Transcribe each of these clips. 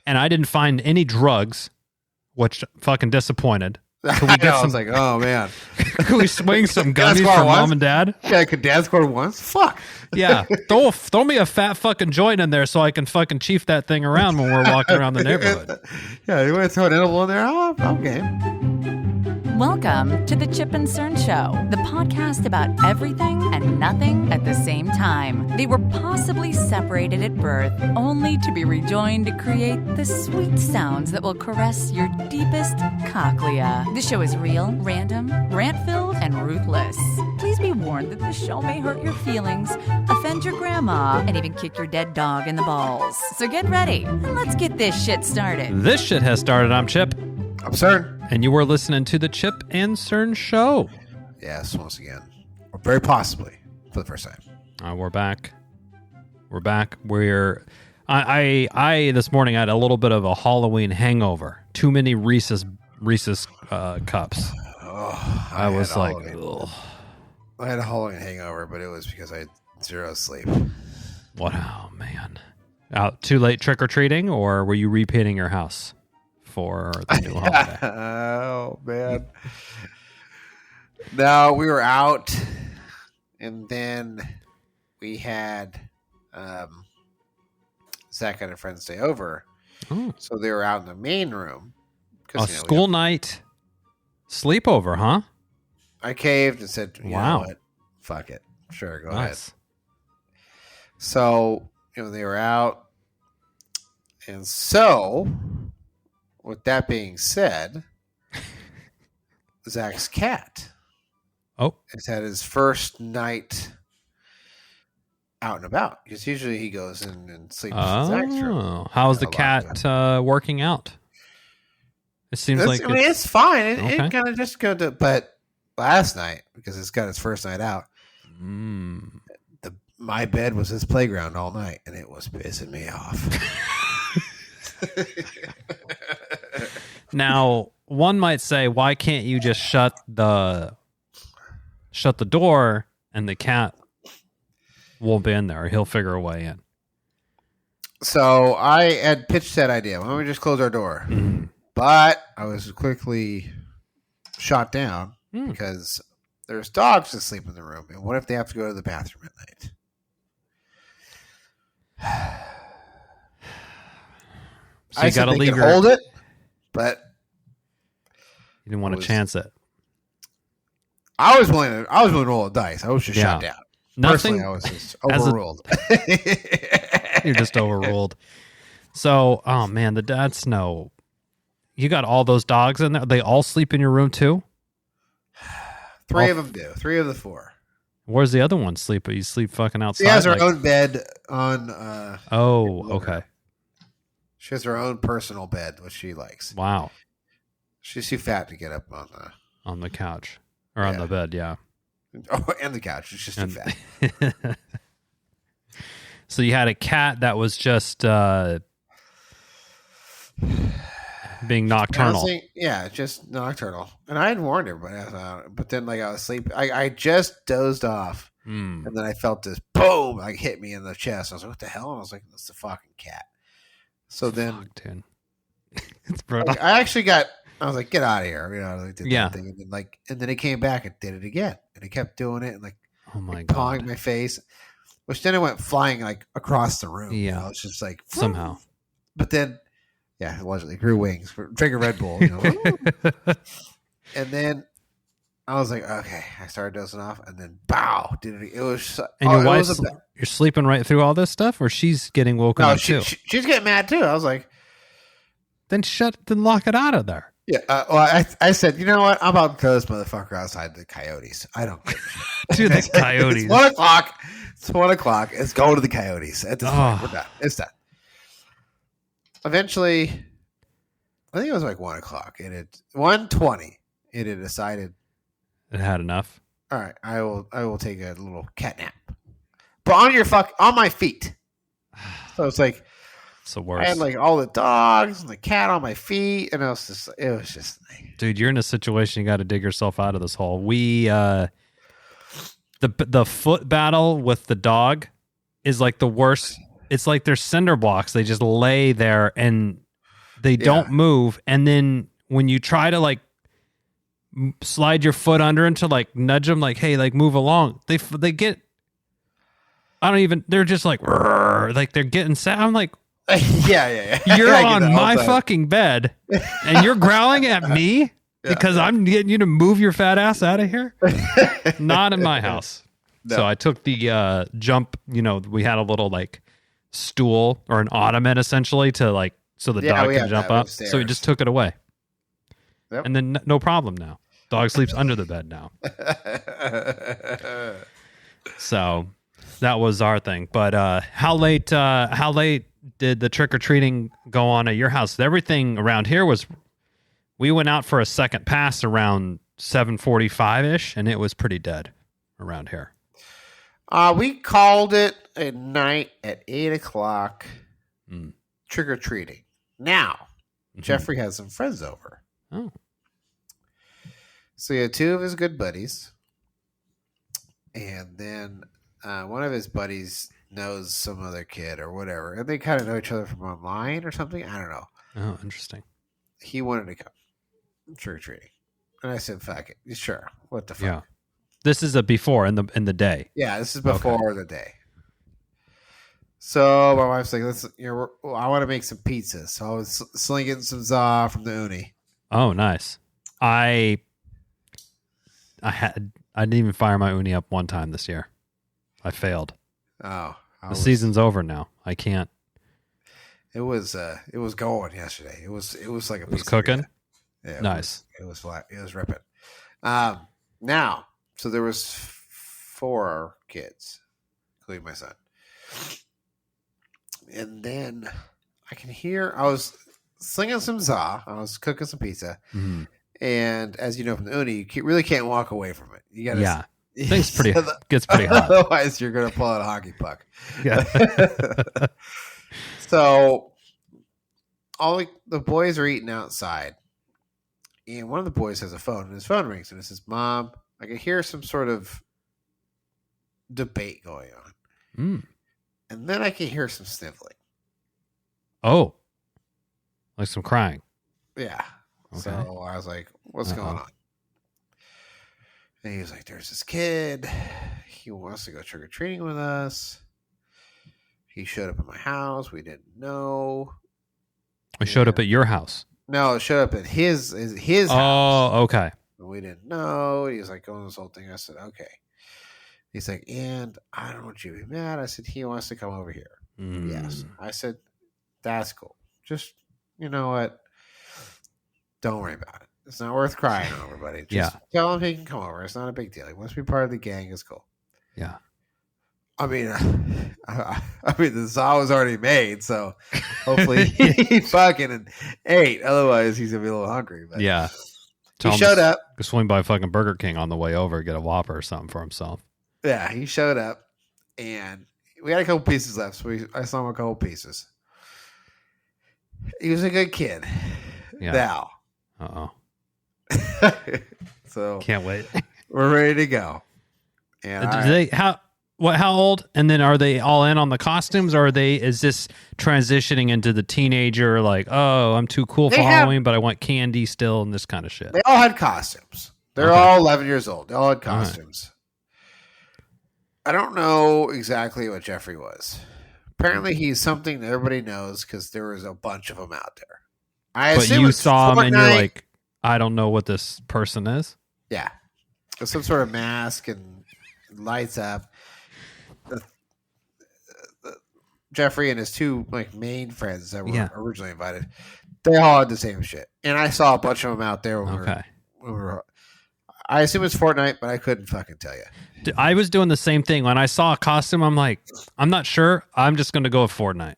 and I didn't find any drugs, which fucking disappointed. Could we I get know, I some? was like, oh man. Could we swing some Dance gummies bar from once? mom and dad? Yeah, could dance score once? Fuck. Yeah, throw me a fat fucking joint in there so I can fucking chief that thing around when we're walking around the neighborhood. Yeah, you want to throw an edible in there? Oh, okay. Welcome to the Chip and Cern Show, the podcast about everything and nothing at the same time. They were possibly separated at birth, only to be rejoined to create the sweet sounds that will caress your deepest cochlea. The show is real, random, rant-filled, and ruthless. Please be warned that the show may hurt your feelings, offend your grandma, and even kick your dead dog in the balls. So get ready, and let's get this shit started. This shit has started. I'm Chip, I'm Cern. and you were listening to the Chip and Cern Show. Yes, once again. Or very possibly for the first time. We're back. We're back. I this morning I had a little bit of a Halloween hangover. Too many Reese's cups. Oh, I was had a like, Halloween- ugh. I had a Halloween hangover, but it was because I had zero sleep. What? Oh man! Out too late trick or treating, or were you repainting your house for the new holiday? Oh, man. No, we were out, and then we had Zach and a friend stay over. Oh, So they were out in the main room. a school night sleepover, huh? I caved and said, you Wow. know what? Fuck it. Sure, go ahead. Nice. So, they were out. And so, with that being said, Zach's cat Oh, has had his first night out and about. Because usually he goes in and sleeps in Zach's room. oh. How's the A lot of cat working out? It seems like It's fine. It Okay. kind of just go to, but last night, because it's got its first night out, Mm. my bed was his playground all night, and it was pissing me off. Now, one might say, why can't you just shut the door and the cat won't be in there? He'll figure a way in. So I had pitched that idea. Why don't we just close our door? Mhm. But I was quickly shot down Hmm. because there's dogs that sleep in the room. And what if they have to go to the bathroom at night? So you I said got to they leave could your. hold it, but You didn't want to was- chance it. I was willing to roll the dice. I was just shot Yeah. down. Nothing. Personally, I was just as a- overruled. You're just overruled. So, oh man, that's no. You got all those dogs in there. They all sleep in your room too. Three of them do. 3 of the 4. Where's the other one sleep? You sleep fucking outside. She has her like- own bed on. Oh, okay. She has her own personal bed, which she likes. Wow. She's too fat to get up on On the couch or on Yeah. the bed, yeah. and the couch. She's just too And- fat. So you had a cat that was just being nocturnal. Honestly, yeah, just nocturnal. And I had warned everybody, but then I was asleep. I just dozed off, Mm. and then I felt this boom, like hit me in the chest. I was like, "What the hell?" And I was like, "That's the fucking cat." So then Fuck, dude. It's brutal. like, I actually got. I was like, "Get out of here!" I did Yeah. that thing, and then it came back and did it again, and it kept doing it, and Oh my pawing god. my face, which then it went flying across the room. Yeah. It's just like Somehow. But then, yeah, allegedly grew wings. Drink a Red Bull, and then I was like, okay. I started dozing off, and then bow, did it? It was And your it wife's was you're sleeping right through all this stuff, or she's getting woken no, up too. she's getting mad too. I was like, Then lock it out of there. yeah. Well, I said, you know what? I'm about to throw this motherfucker outside the coyotes. I don't give a shit. To the coyotes. It's 1 o'clock. It's 1 o'clock. It's going to the coyotes. At this point, we're done. It's done. Eventually, I think it was like 1 o'clock. It had 1:20. It had decided, It had enough. all right, I will take a little cat nap, but on my feet. So it's like It's the I worst. had like all the dogs and the cat on my feet, and it was just like, Dude, you're in a situation you got to dig yourself out of this hole. We the foot battle with the dog is like the worst. It's like they're cinder blocks. They just lay there, and They don't move. And then when you try to like slide your foot under and to like nudge them, like, hey, like move along, they get, they're just like they're getting sad. I'm like, yeah. You're on my fucking bed and you're growling at me because I'm getting you to move your fat ass out of here. Not in my house. No. So I took the jump, we had a little like stool or an ottoman essentially to like, so the dog can jump up. Upstairs. So we just took it away. Yep. And then no problem now. Dog sleeps under the bed now. So that was our thing. But how late did the trick-or-treating go on at your house? Everything around here we went out for a second pass around 7:45-ish, and it was pretty dead around here. We called it at night at 8 o'clock, trick-or-treating. Now, Jeffrey has some friends over. Oh. So he had two of his good buddies, and then one of his buddies knows some other kid or whatever, and they kind of know each other from online or something. I don't know. Oh, interesting. He wanted to come trick-or-treating, and I said, "Fuck it, sure. What the fuck?" Yeah. This is a before in the day. Yeah, this is before the day. So my wife's like, "Let's, I want to make some pizzas." So I was slinging some za from the uni. Oh, nice. I didn't even fire my uni up one time this year. I failed. Oh, the season's over now. I can't. It was going yesterday. It was like a piece of cooking. Yeah, nice. It was flat. It was ripping. Now, so there was 4 kids, including my son, and then I can hear I was slinging some za. I was cooking some pizza. Mm-hmm. And as you know from the uni, you really can't walk away from it. You got things gets pretty hot. Otherwise, you're going to pull out a hockey puck. Yeah. So all the boys are eating outside, and one of the boys has a phone, and his phone rings, and it says, "Mom, I can hear some sort of debate going on, and then I can hear some sniffling." Oh, like some crying. Yeah. Okay. So I was like, "What's going on?" And he was like, "There's this kid. He wants to go trick-or-treating with us. He showed up at my house. We didn't know. He showed up at your house? No, it showed up at his house. Oh, okay. We didn't know." He was like going this whole thing. I said, "Okay." He's like, "And I don't want you to be mad." I said, "He wants to come over here." Yes. I said, "That's cool. Just, you know what? Don't worry about it. It's not worth crying over, buddy. Just tell him he can come over. It's not a big deal. He wants to be part of the gang. It's cool." Yeah. I mean, the za was already made, so hopefully he fucking ate. Otherwise, he's gonna be a little hungry. But yeah. He showed up. Go swing by fucking Burger King on the way over, get a Whopper or something for himself. Yeah, he showed up, and we had a couple pieces left, so I saw him a couple pieces. He was a good kid. Yeah. Now. So can't wait. We're ready to go. And how old? And then are they all in on the costumes, or is this transitioning into the teenager, like, oh, I'm too cool for Halloween, but I want candy still and this kind of shit? They all had costumes. They're all 11 years old. They all had costumes. Right. I don't know exactly what Jeffrey was. Apparently he's something that everybody knows because there was a bunch of them out there. But you saw him and you're like, I don't know what this person is? Yeah. Some sort of mask and lights up. Jeffrey and his 2 main friends that were originally invited, they all had the same shit. And I saw a bunch of them out there when we were I assume it's Fortnite, but I couldn't fucking tell you. I was doing the same thing. When I saw a costume, I'm like, I'm not sure. I'm just going to go with Fortnite.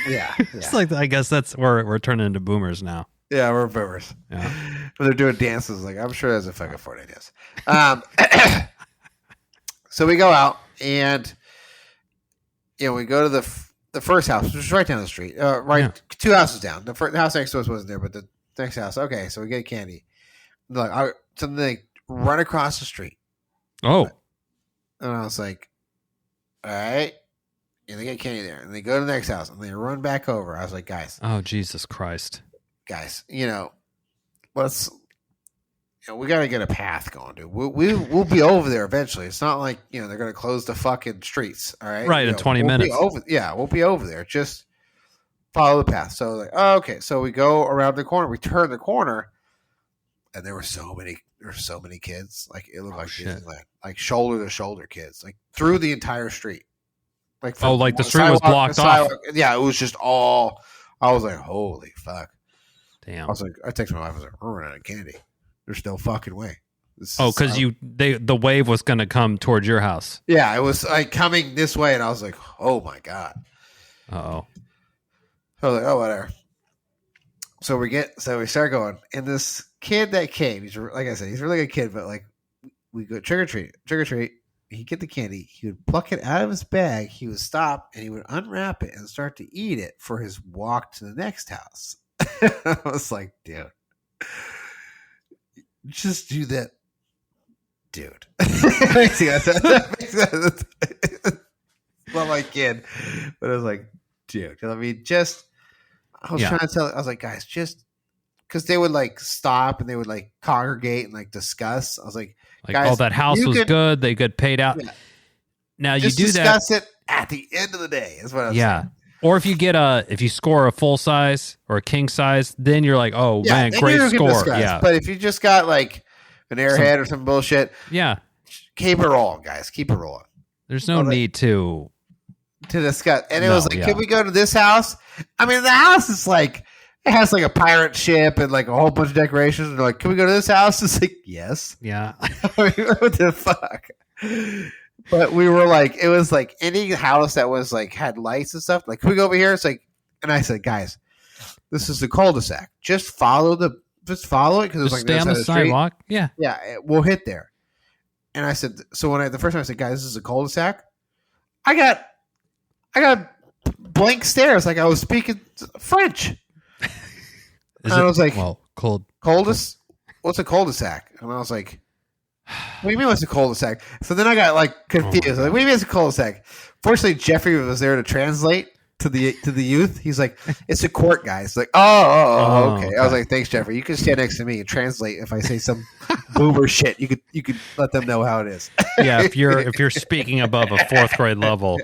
Yeah. It's like, I guess we're turning into boomers now. Yeah, we're boomers. Yeah. When they're doing dances, like, I'm sure there's a fucking Fortnite dance. So we go out and, we go to the first house, which is right down the street. 2 houses down. The house next to us wasn't there, but the next house. Okay, so we get candy. So they run across the street. Oh. And I was like, all right. And they get candy there. And they go to the next house and they run back over. I was like, guys. Oh, Jesus Christ. guys, let's. We got to get a path going, dude. We'll be over there eventually. It's not like they're going to close the fucking streets. All right, right in 20 minutes. We'll be over there. Just follow the path. So like, okay, so we go around the corner. We turn the corner, and there were so many kids. Like it looked like Disneyland, like shoulder to shoulder kids, like through the entire street. Like the street was blocked off. Yeah, it was just all. I was like, holy fuck. Damn. I was like, I texted my wife. I was like, we're running out of candy. There's no fucking way. Because the wave was going to come towards your house. Yeah, it was like coming this way, and I was like, oh my god. Uh-oh. I was like, oh whatever. So we start going, and this kid that came, he's like I said, he's a really good kid, but like we go trick or treat. He'd get the candy, he would pluck it out of his bag, he would stop, and he would unwrap it and start to eat it for his walk to the next house. I was like, dude. Just do that, dude. Not my kid, but I was like, dude. I mean, I was trying to tell. I was like, guys, just because they would like stop and they would like congregate and like discuss. I was like, guys, oh, that house was good. They got paid out. Yeah. Now just you do discuss it at the end of the day. Is what I was saying. Or if you score a full size or a king size, then you're like, oh man, great score. Yeah. But if you just got like an airhead or some bullshit, keep it rolling, guys. Keep it rolling. There's no need to discuss. And it was like, can we go to this house? I mean, the house is like it has like a pirate ship and like a whole bunch of decorations. And they're like, can we go to this house? It's like, yes. Yeah. I mean, what the fuck? But we were like, it was like any house that was like had lights and stuff. Like, can we go over here? It's like, and I said, guys, this is the cul-de-sac. Just follow it because it was like stay on the sidewalk. Yeah, we'll hit there. And I said, so when the first time I said, guys, this is a cul-de-sac. I got blank stares, like I was speaking French. And I was like, cul-de-sac. What's a cul-de-sac? And I was like, what do you mean what's a cul-de-sac? So then I got like confused. Like, what do you mean it's a cul-de-sac? Fortunately, Jeffrey was there to translate to the youth. He's like, it's a court, guys. Like, okay. I was like, thanks, Jeffrey. You can stand next to me and translate if I say some boomer shit. You could let them know how it is. Yeah, if you're speaking above a fourth grade level,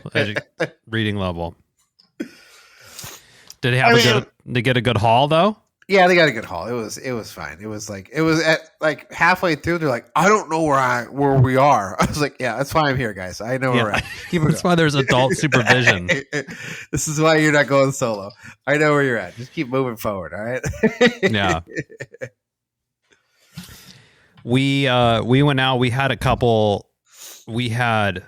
reading level. Did they get a good haul though? Yeah, they got a good haul. It was fine. It was at like halfway through. They're like, I don't know where we are. I was like, yeah, that's why I'm here, guys. I know where we're at. That's why there's adult supervision. This is why you're not going solo. I know where you're at. Just keep moving forward. All right. Yeah. We went out. We had a couple. We had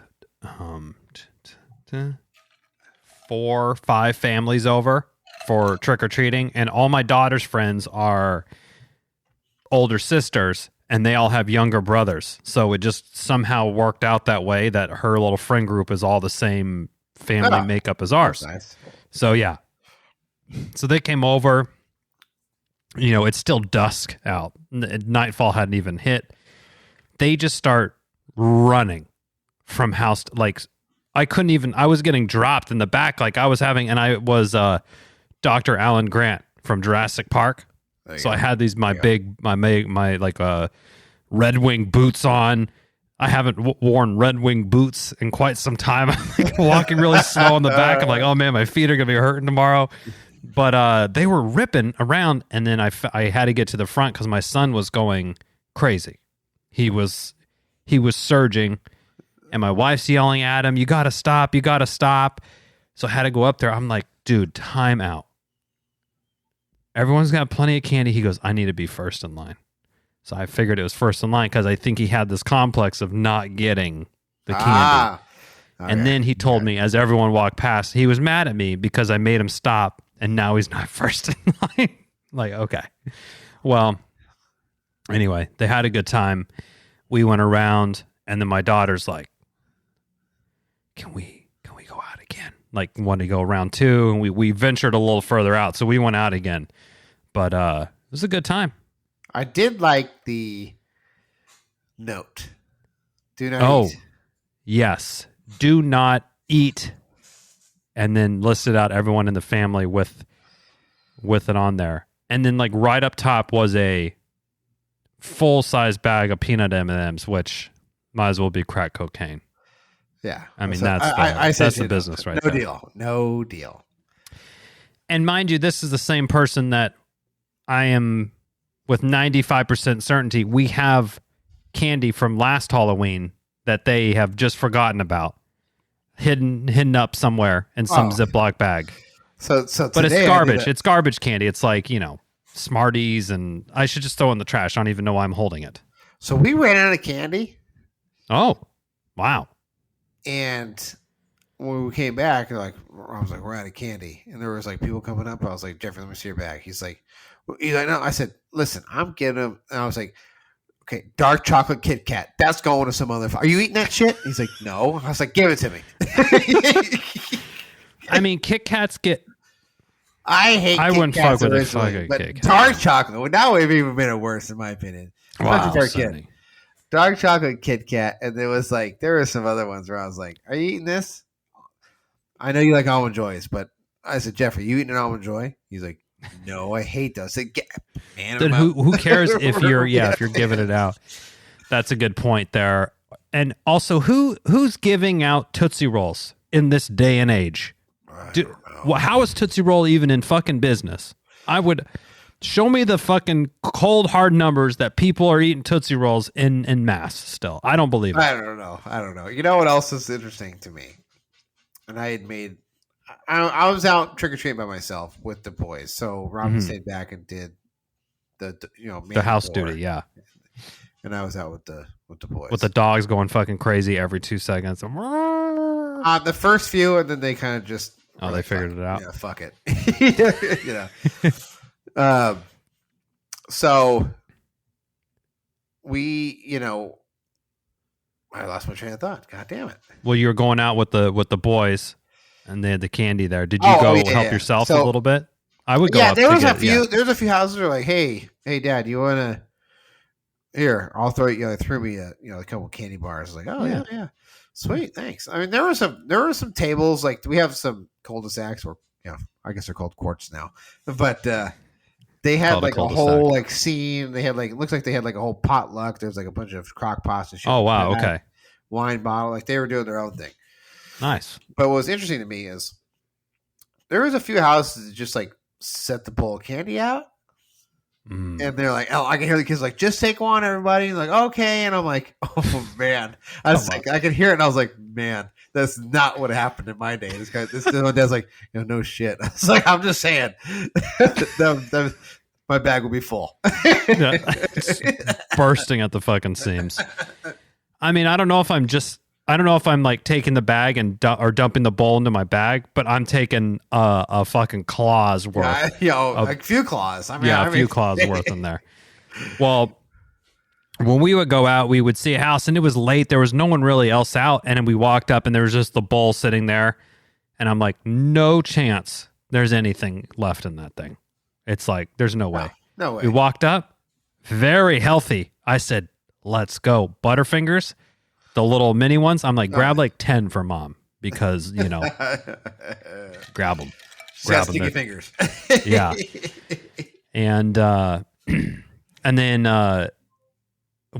4, 5 families over for trick-or-treating, and all my daughter's friends are older sisters, and they all have younger brothers. So it just somehow worked out that way that her little friend group is all the same family makeup as ours. Nice. So, yeah. So they came over. It's still dusk out. Nightfall hadn't even hit. They just start running from house I was getting dropped in the back like I was having, and I was Dr. Alan Grant from Jurassic Park. So I had these my Red Wing boots on. I haven't worn Red Wing boots in quite some time. I'm walking really slow in the back. I'm like, oh man, my feet are gonna be hurting tomorrow. But they were ripping around, and then I had to get to the front because my son was going crazy. He was surging, and my wife's yelling at him, "You gotta stop! You gotta stop!" So I had to go up there. I'm like, dude, time out. Everyone's got plenty of candy. He goes, I need to be first in line. So I figured it was first in line because I think he had this complex of not getting the candy. Okay. And then he told me as everyone walked past, he was mad at me because I made him stop, and now he's not first in line. Like, okay. Well, anyway, they had a good time. We went around, and then my daughter's like, can we go out again? Like, wanted to go around 2, and we ventured a little further out, so we went out again. But it was a good time. I did like the note. Do not eat. Yes. Do not eat. And then listed out everyone in the family with it on there. and then like right up top was a full-size bag of peanut M&Ms, which might as well be crack cocaine. Yeah. I mean, So that's the business right there. No deal. And mind you, this is the same person that I am with 95% certainty we have candy from last Halloween that they have just forgotten about, hidden up somewhere in some Ziploc bag. So but it's garbage. It's garbage candy. It's like, Smarties, and I should just throw it in the trash. I don't even know why I'm holding it. So we ran out of candy. Oh, wow. And when we came back, I was like, we're out of candy. And there was like people coming up. I was like, Jeffrey, let me see your bag. He's like, no. I said, listen, I'm getting them. And I was like, okay, dark chocolate Kit Kat. That's going to some other. Are you eating that shit? He's like, no. I was like, give it to me. I mean, Kit Kats get. I wouldn't fuck with a fucking but Kit Kat. Dark chocolate. Well, that would have even made it worse, in my opinion. Wow, dark chocolate Kit Kat, and there were some other ones where I was like, "Are you eating this?" I know you like Almond Joys, but I said, "Jeffrey, you eating an Almond Joy?" He's like, "No, I hate those." I said, man, then who cares if you're giving it out? That's a good point there. And also, who's giving out Tootsie Rolls in this day and age? How is Tootsie Roll even in fucking business? I would show me the fucking cold hard numbers that people are eating Tootsie Rolls in mass still. I don't believe it. I don't know. You know what else is interesting to me? And I was out trick or treating by myself with the boys. So Robin stayed back and did the house duty, yeah. And I was out with the boys. With the dogs going fucking crazy every 2 seconds. The first few, and then they kind of just they figured it out. Yeah, fuck it. So we, I lost my train of thought. God damn it. Well, you were going out with the boys, and they had the candy there. Did you go help yourself a little bit? I would go. Yeah, there's a few houses that are like, hey, Dad, you want to? Here, I'll throw you. Threw me a couple candy bars. Like, oh yeah. Sweet, thanks. I mean, there were some tables, like we have some cul-de-sacs, or I guess they're called courts now, but they had like a whole like scene. They had it looks like they had like a whole potluck. There's like a bunch of crock pots and shit. Oh wow, okay. Wine bottle, like they were doing their own thing. Nice. But what was interesting to me is there was a few houses that just like set the bowl of candy out. And they're like, oh, I can hear the kids like, just take one, everybody. And like, okay. And I'm like, oh man, I could hear it. And I was like, man, that's not what happened in my day. This one dad's like, no shit. I was like, I'm just saying, my bag will be full. Bursting at the fucking seams. I mean, I don't know if I'm like taking the bag and or dumping the bowl into my bag, but I'm taking a fucking claw's worth. A few claws. A few claws worth in there. Well, when we would go out, we would see a house, and it was late. There was no one really else out, and then we walked up, and there was just the bowl sitting there, and I'm like, no chance there's anything left in that thing. It's like, there's no way. No way. We walked up, very healthy. I said, let's go. Butterfingers. The little mini ones, I'm like, grab like 10 for Mom because, grab them. Grab them. Sticky fingers. Yeah. And then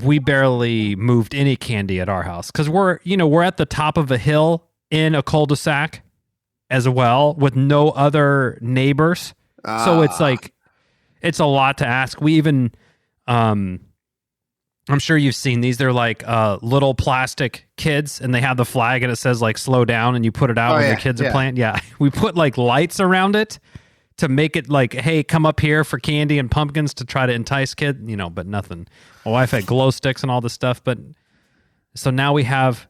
we barely moved any candy at our house because we're at the top of a hill in a cul-de-sac as well with no other neighbors. So it's like, it's a lot to ask. We even, I'm sure you've seen these. They're like little plastic kids, and they have the flag, and it says like "slow down," and you put it out when the kids are playing. Yeah, we put like lights around it to make it like, "Hey, come up here for candy and pumpkins," to try to entice kids. But nothing. My wife had glow sticks and all this stuff, but so now they have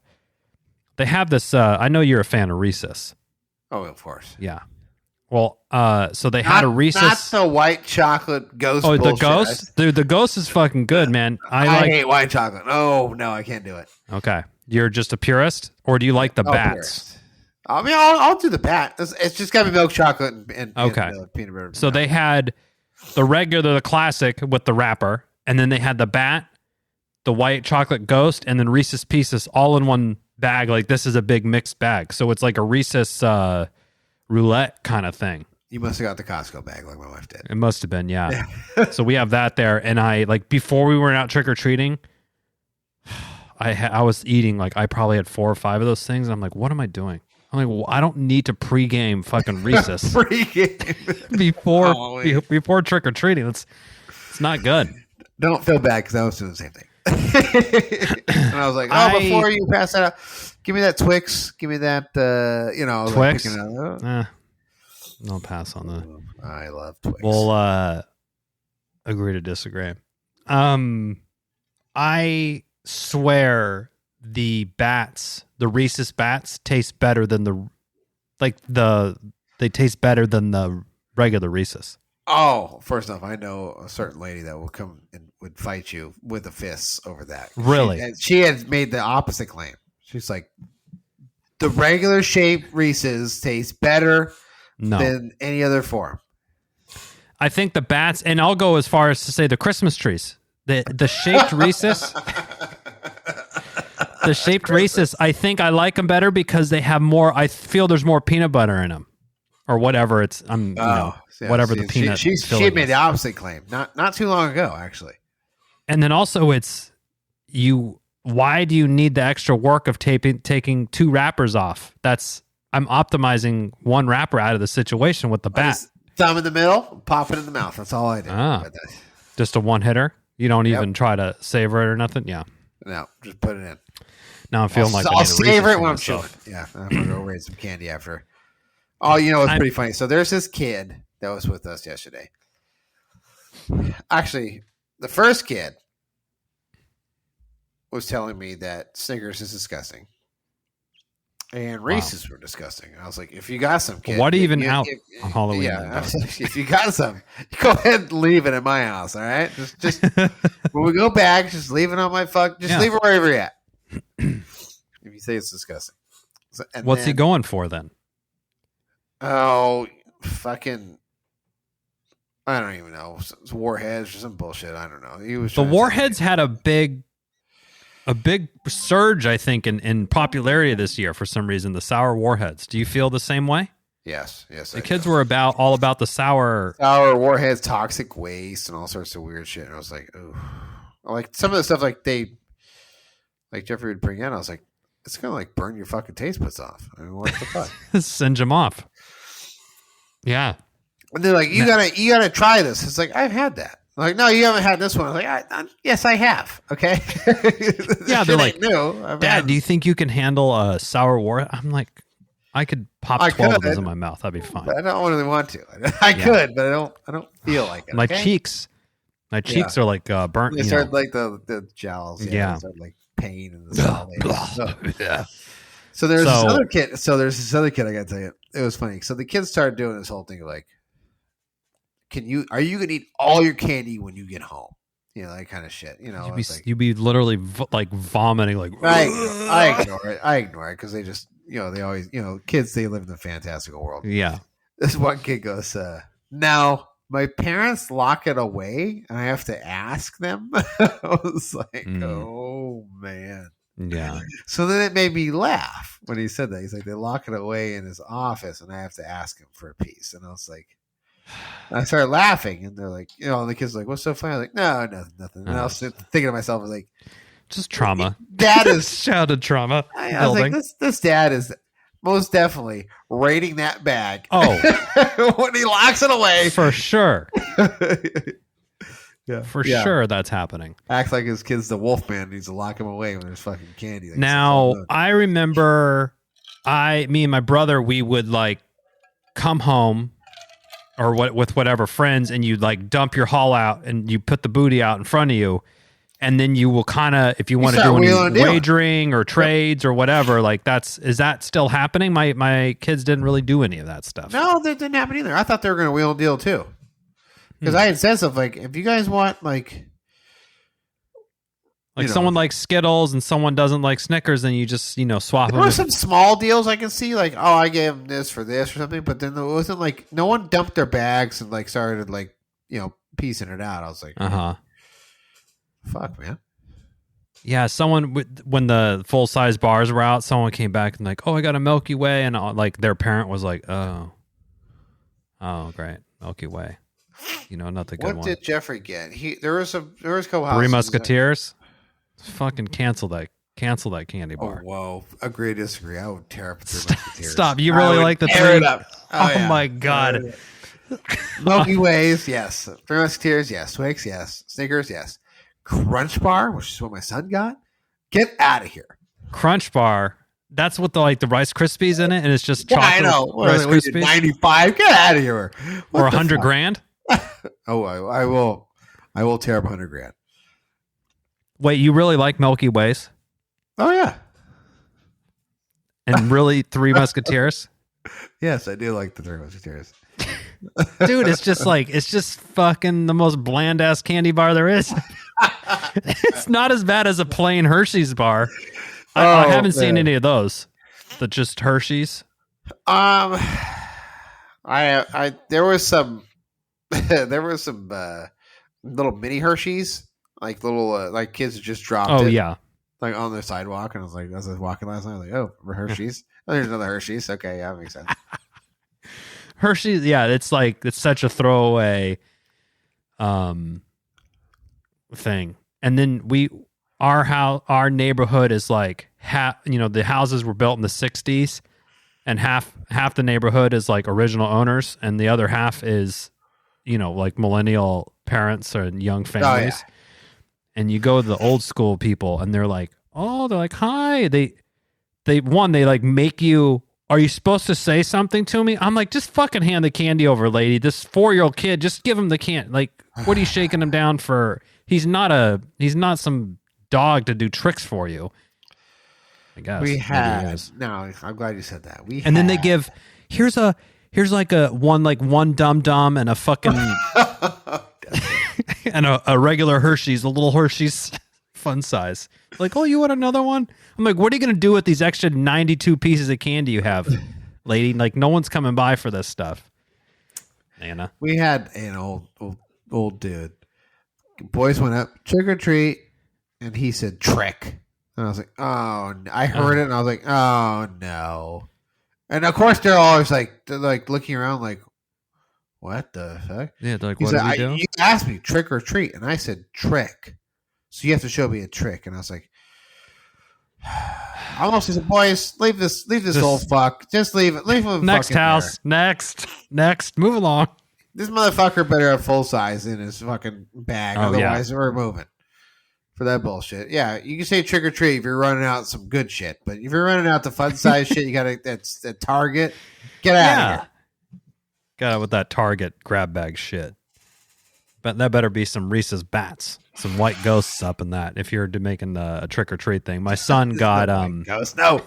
this. I know you're a fan of Reese's. Oh, of course. Yeah. Well, so they had a Reese's. Not the white chocolate ghost. Oh, the ghost? Dude, the ghost is fucking good, man. I hate white chocolate. Oh, no, I can't do it. Okay. You're just a purist? Or do you like the bats? Purist. I mean, I'll do the bat. It's just got to be milk chocolate and peanut butter. So they had the classic with the wrapper, and then they had the bat, the white chocolate ghost, and then Reese's Pieces all in one bag. Like, this is a big mixed bag. So it's like a Reese's roulette kind of thing. You must have got the Costco bag like my wife did. It must have been, yeah. So we have that there, and I like before we went out trick or treating, I was eating like I probably had 4 or 5 of those things. And I'm like, what am I doing? I'm like, well, I don't need to pregame fucking Reese's before trick or treating. It's not good. Don't feel bad because I was doing the same thing. And I was like, before you pass that out, give me that Twix. Give me that, Twix. Like No pass on that. I love Twix. We'll agree to disagree. I swear the Reese's bats taste better than they taste better than the regular Reese's. Oh, first off, I know a certain lady that will come and would fight you with the fists over that. Really? She had made the opposite claim. She's like, the regular shaped Reese's taste better than any other form. I think the bats, and I'll go as far as to say the Christmas trees. The shaped Reese's. The shaped Reese's, I think I like them better because they have more. I feel there's more peanut butter in them, or whatever. Whatever the peanut. She made the opposite claim not too long ago, actually. And then also, it's you. Why do you need the extra work of taking 2 wrappers off? I'm optimizing 1 wrapper out of the situation with the bat. Thumb in the middle, pop it in the mouth. That's all I do. Just a 1-hitter. You don't even try to savor it or nothing. Yeah. No, just put it in. Now I'm feeling I'll savor it when I'm chewing. Yeah, I'm gonna go raise some candy after. Oh, it's pretty funny. So there's this kid that was with us yesterday. Actually, the first kid was telling me that Snickers is disgusting. And Reese's were disgusting. I was like, if you got some, kid. What even out on Halloween? Yeah, if you got some, go ahead and leave it at my house, all right? Just when we go back, just leave it on my leave it wherever you're at. If you say it's disgusting. What's he going for then? Oh, fucking... I don't even know. It's Warheads or some bullshit. I don't know. The Warheads had a big surge, I think, in popularity this year for some reason. The sour Warheads. Do you feel the same way? Yes. The kids were all about the sour Warheads, toxic waste, and all sorts of weird shit. And I was like, oh, like some of the stuff like Jeffrey would bring in. I was like, it's gonna like burn your fucking taste buds off. I mean, what the fuck? Singe them off. Yeah. And they're like, you gotta try this. It's like, I've had that. I'm like, no, you haven't had this one. I'm like, yes, I have. Okay. Yeah, they're like, no, Dad, do you think you can handle a sour Warhead? I'm like, I could pop 12 of those in my mouth. That'd be fine. But I don't really want to. I could, but I don't feel like it. My cheeks are like burnt. They start like the jowls. Yeah. They start like pain in the stomach. Yeah. So there's this other kid. So there's this other kid. I gotta tell you, it was funny. So the kids started doing this whole thing like, are you gonna eat all your candy when you get home? That kind of shit. You'd be literally like vomiting. Like I ignore it because they just they always kids, they live in the fantastical world. Yeah. This one kid goes, now my parents lock it away and I have to ask them. I was like, oh man. Yeah. So then it made me laugh when he said that. He's like, they lock it away in his office and I have to ask him for a piece. And I was like, I started laughing, and they're like, and the kids are like, what's so funny? I was like, no, nothing. And I was thinking to myself, I was like, just trauma. Dad is childhood trauma. I was like, this dad is most definitely raiding that bag. Oh, when he locks it away, for sure. Yeah, for sure, that's happening. Acts like his kid's the Wolfman. Needs to lock him away when there's fucking candy. Like, now, I remember, me and my brother, we would like come home. Or with whatever friends, and you like dump your haul out, and you put the booty out in front of you, and then you will kind of, if you want to do any wagering or trades or whatever, like is that still happening? My kids didn't really do any of that stuff. No, that didn't happen either. I thought they were going to wheel and deal too, because I had said stuff like, if you guys want like someone likes Skittles and someone doesn't like Snickers, then you just swap them. There were some small deals I can see, like, oh, I gave them this for this or something, but then it wasn't like no one dumped their bags and like started like piecing it out. I was like, fuck, man. Yeah, someone when the full size bars were out, someone came back and like, oh, I got a Milky Way, and like their parent was like, oh, Oh, great. Milky Way. Not the good What one. did Jeffrey get? There was a couple houses. Three Musketeers. Fucking cancel that candy Oh, bar. whoa. Agree, disagree. I would tear up Three Musketeers. Stop. You really like the tear three? it up. Oh my God. Milky Ways, yes. Three Musketeers, yes. Twix, yes. Snickers, yes. Crunch Bar, which is what my son got. Get out of here. Crunch Bar. That's what the Rice Krispies in it, and it's just chocolate. I know. Rice Krispies. 95. Get out of here. Or $100,000. Oh, I will tear up $100,000. Wait, you really like Milky Ways? Oh yeah. And really Three Musketeers? Yes, I do like the Three Musketeers. Dude, it's just fucking the most bland ass candy bar there is. It's not as bad as a plain Hershey's bar. I haven't seen any of those. The just Hershey's. There was some little mini Hershey's, like little like kids just dropped it. Oh yeah. Like on the sidewalk, and I was like, as I was walking last night, I was like, oh, Hershey's. Oh, there's another Hershey's. Okay, yeah, that makes sense. Hershey's, yeah, it's such a throwaway thing. And then our neighborhood is like the houses were built in the 60s, and half the neighborhood is like original owners, and the other half is like millennial parents and young families. Oh, yeah. And you go to the old school people, and they're like, hi. They like make you. Are you supposed to say something to me? I'm like, just fucking hand the candy over, lady. This 4-year-old kid, just give him the candy. Like, what are you shaking him down for? He's not some dog to do tricks for you. I guess I'm glad you said that. Then they give here's like one dum dum and a fucking and a regular Hershey's, a little Hershey's fun size. Like, oh, you want another one? I'm like, what are you going to do with these extra 92 pieces of candy you have, lady? Like, no one's coming by for this stuff. Anna. We had an old dude. Boys went up, trick or treat, and he said trick. And I was like, oh, I heard it, and I was like, oh, no. And, of course, they're always they're looking around like, what the fuck? Yeah, they're like, what do we do? You asked me trick or treat, and I said trick. So you have to show me a trick. And I was like, I almost said, boys, leave this old fuck. Just leave it. Leave him. Next house. There. Next. Move along. This motherfucker better have full size in his fucking bag. Otherwise, we're moving for that bullshit. Yeah, you can say trick or treat if you're running out some good shit. But if you're running out the fun size shit, you got to, that's the Target. Get out of here. Got it with that Target grab bag shit. But that better be some Reese's Bats, some white ghosts up in that. If you're making a trick or treat thing, my son got ghost. No,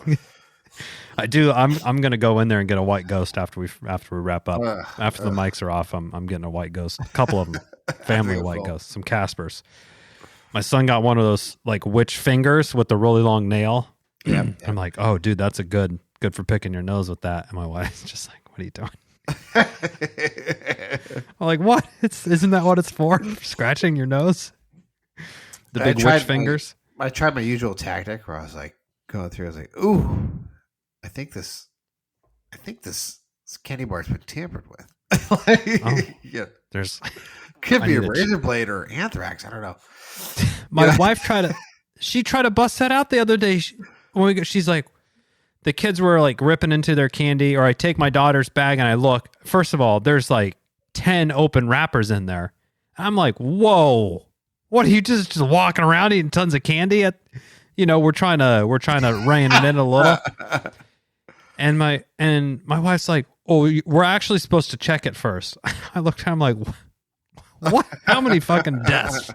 I do. I'm gonna go in there and get a white ghost after we wrap up. After the mics are off, I'm getting a white ghost, a couple of them, family white ghosts, some Caspers. My son got one of those like witch fingers with the really long nail. Yeah. I'm like, oh, dude, that's a good for picking your nose with that. And my wife's just like, what are you doing? I'm like, what? Isn't that what it's for? Scratching your nose? The big witch fingers? I tried my usual tactic where I was like going through. I was like, ooh, I think this candy bar's been tampered with. Yeah, there's could be a razor blade or anthrax. I don't know. My wife tried to bust that out the other day. She's like, the kids were like ripping into their candy, or I take my daughter's bag and I look. First of all, there's like 10 open wrappers in there. I'm like, whoa, what are you just walking around eating tons of candy? We're trying to rein it in a little. And my wife's like, oh, we're actually supposed to check it first. I looked at him like, what? How many fucking deaths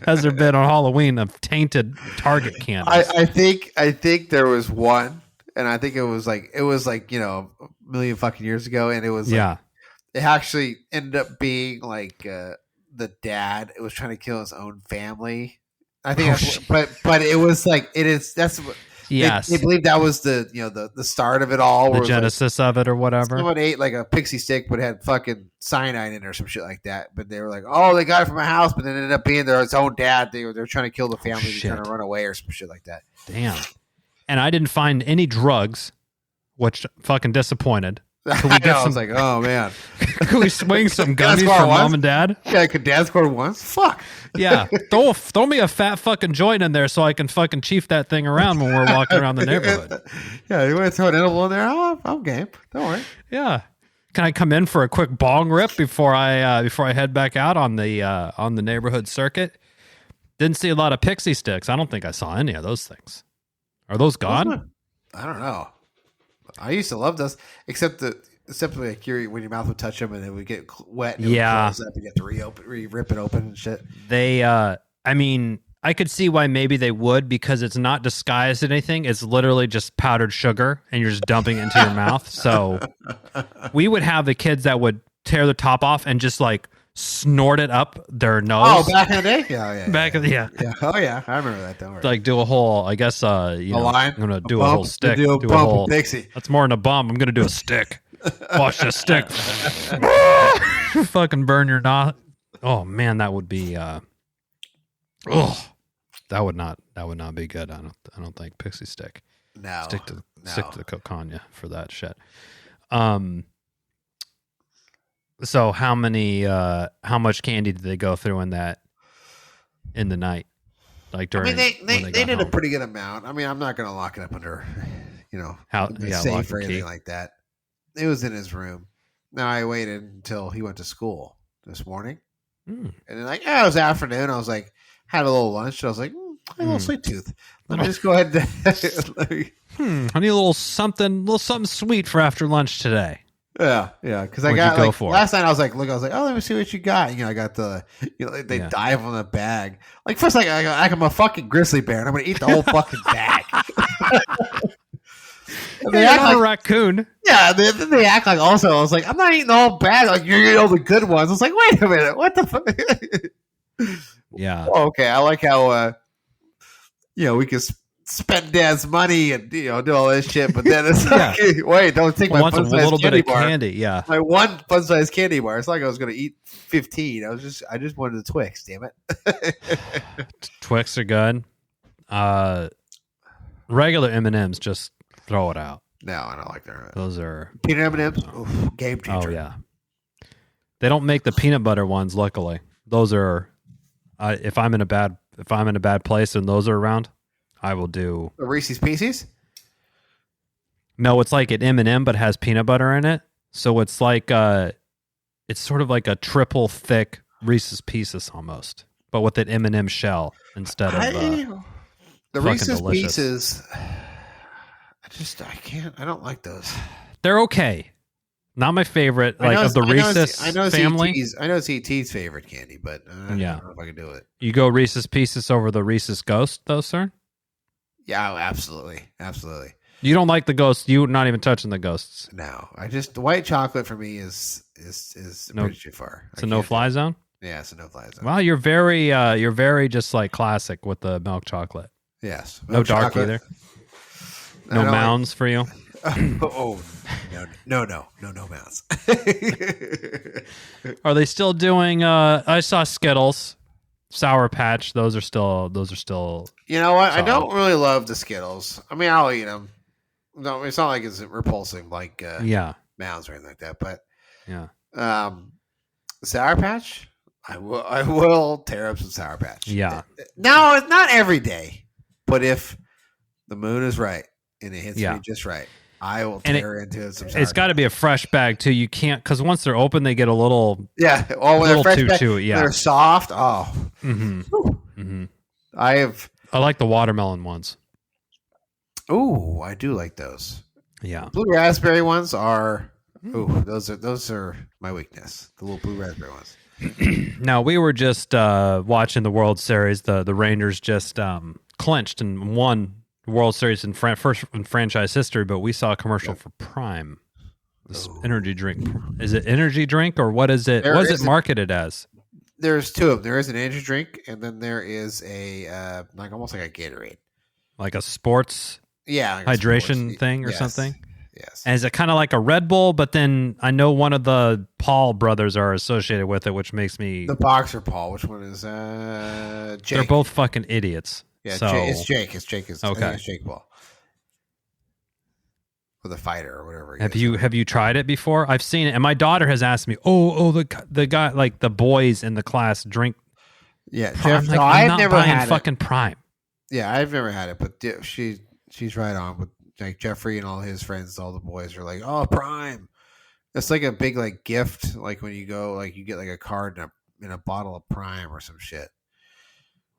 has there been on Halloween of tainted Target candy? I think there was one. And I think it was like a million fucking years ago, and it was it actually ended up being like the dad. It was trying to kill his own family. I think, but it was like it is. That's what. Yes, they believe that was the start of it all. The genesis of it, or whatever. Someone ate like a pixie stick, but had fucking cyanide in it or some shit like that. But they were like, oh, they got it from a house, but then it ended up being their own dad. They were trying to kill the family, trying to run away or some shit like that. Damn. And I didn't find any drugs, which fucking disappointed. Can we get I was like, oh man, can we swing some Dad gummies score from once? mom and dad? Yeah, could dad score once? Fuck. Yeah, throw me a fat fucking joint in there so I can fucking chief that thing around when we're walking around the neighborhood. Yeah, you want to throw an edible in there? Oh, I'm game. Don't worry. Yeah. Can I come in for a quick bong rip before I head back out on the neighborhood circuit? Didn't see a lot of pixie sticks. I don't think I saw any of those things. Are those gone? I don't know. I used to love those, except like when your mouth would touch them and it would get wet. And Yeah. it would close up and you have to rip it open and shit. They, I mean, I could see why maybe they would, because it's not disguised as anything. It's literally just powdered sugar and you're just dumping it into your mouth. So we would have the kids that would tear the top off and just like snort it up their nose. Oh, back in the day? Yeah. Yeah. Oh, yeah. I remember that. Don't worry. Like do a whole, I guess, line? I'm going to do a whole stick. Do a do bump whole, with Dixie. that's more than a bump. I'm going to do a stick. Watch this stick. Fucking burn your knot. Oh man, that would be, that would not be good. I don't think pixie stick. No. Stick to the cocaine for that shit. So how much candy did they go through in the night? Like during, they did home? a pretty good amount. I mean, I'm not going to lock it up under, lock safe the or key. anything like that. It was in his room. Now I waited until he went to school this morning, and then it was afternoon. I was like, had a little lunch. I was like, I have a little sweet tooth. Let me just go ahead. I need a little something sweet for after lunch today. Yeah. Because I What'd got you go for? last night. I was like, oh, let me see what you got. I got they dive on the bag. Like first, I'm a fucking grizzly bear, and I'm gonna eat the whole fucking bag. They act like a raccoon. Yeah, they act like also. I was like, I'm not eating the whole bag. Like you're eating all the good ones. I was like, wait a minute, what the fuck? Yeah. Oh, okay, I like how we can spend Dad's money and do all this shit, but then it's like, wait, don't take my Wants a little bit of bar. candy. Yeah. My one fun size candy bar. It's like I was going to eat 15. I just wanted the Twix. Damn it. Twix are good. Regular M&Ms, just throw it out. No, I don't like that. Those are Peanut M&Ms. Oof, game changer. Oh yeah. They don't make the peanut butter ones. Luckily, those are. If I'm in a bad place and those are around, I will do The Reese's Pieces. No, it's like an M&M but has peanut butter in it. So it's like it's sort of like a triple thick Reese's Pieces almost, but with an M&M shell instead of the fucking Reese's delicious. Pieces. I can't. I don't like those. They're okay. Not my favorite. Like of the Reese's family. I know it's E.T.'s favorite candy, but I don't know if I can do it. You go Reese's Pieces over the Reese's Ghost, though, sir? Yeah, absolutely. You don't like the ghosts. You're not even touching the ghosts. No, the white chocolate for me is pretty too far. It's a no-fly zone? Yeah, it's a no-fly zone. Wow, you're very just like classic with the milk chocolate. Yes. No dark either. No mounds for you. No mounds. Are they still doing? I saw Skittles, Sour Patch. Those are still. You know what? I solid. don't really love the Skittles. I mean, I'll eat them. No, it's not like it's repulsive like mounds or anything like that. But Yeah. Sour Patch, I will tear up some Sour Patch. Yeah. No, it's not every day, but if the mood is right and it hits me just right, I will tear into some Sour It's got to be a fresh bag too. You can't, because once they're open, they get a little when they're fresh too back, chewy. Yeah, they're soft. Oh, I like the watermelon ones. Oh, I do like those. Yeah, blue raspberry ones are. Those are my weakness. The little blue raspberry ones. Now we were just watching the World Series. The Rangers just clinched and won the World Series in first in franchise history. But we saw a commercial for Prime, this energy drink. Is it energy drink or what is it? What is it marketed as? There's two of them. There is an energy drink, and then there is a almost like a Gatorade, like a sports hydration thing or something. Yes. And is it kind of like a Red Bull? But then I know one of the Paul brothers are associated with it, which makes me... The boxer Paul. Which one is Jake? They're both fucking idiots. Yeah, so... it's Jake. It's Jake. Okay. It's Jake Paul. or the fighter or whatever. Have you tried it before? I've seen it, and my daughter has asked me, the guy, like the boys in the class drink. Yeah, Prime. I'm like, I'm not never buying fucking Prime. Yeah, I've never had it, but she's right on with like Jeffrey and all his friends. All the boys are like, "Oh, Prime." It's like a big like gift, like when you go, like you get like a card in a bottle of Prime or some shit.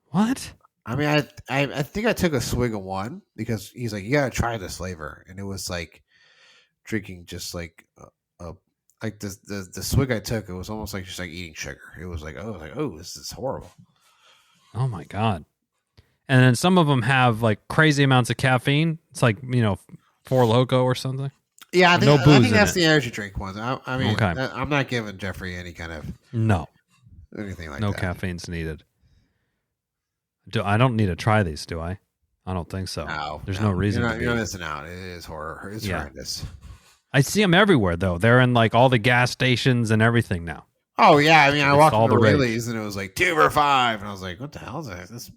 What? I mean, I think I took a swig of one because he's like, "You gotta try this flavor," and it was like drinking just like like the swig I took. It was almost like just like eating sugar. It was like, oh, this is horrible. Oh my God. And then some of them have like crazy amounts of caffeine. It's like, Four Loko or something. Yeah, I think that's the energy drink ones. I mean, okay. I'm not giving Jeffrey any kind of anything like that. No caffeine's needed. I don't need to try these, do I? I don't think so. No, there's no reason. You're missing out. It is horror. It's horrendous. I see them everywhere though. They're in like all the gas stations and everything now. Oh yeah, I mean, I walked into Rayleigh's and it was like 2 for $5, and I was like, "What the hell is that? This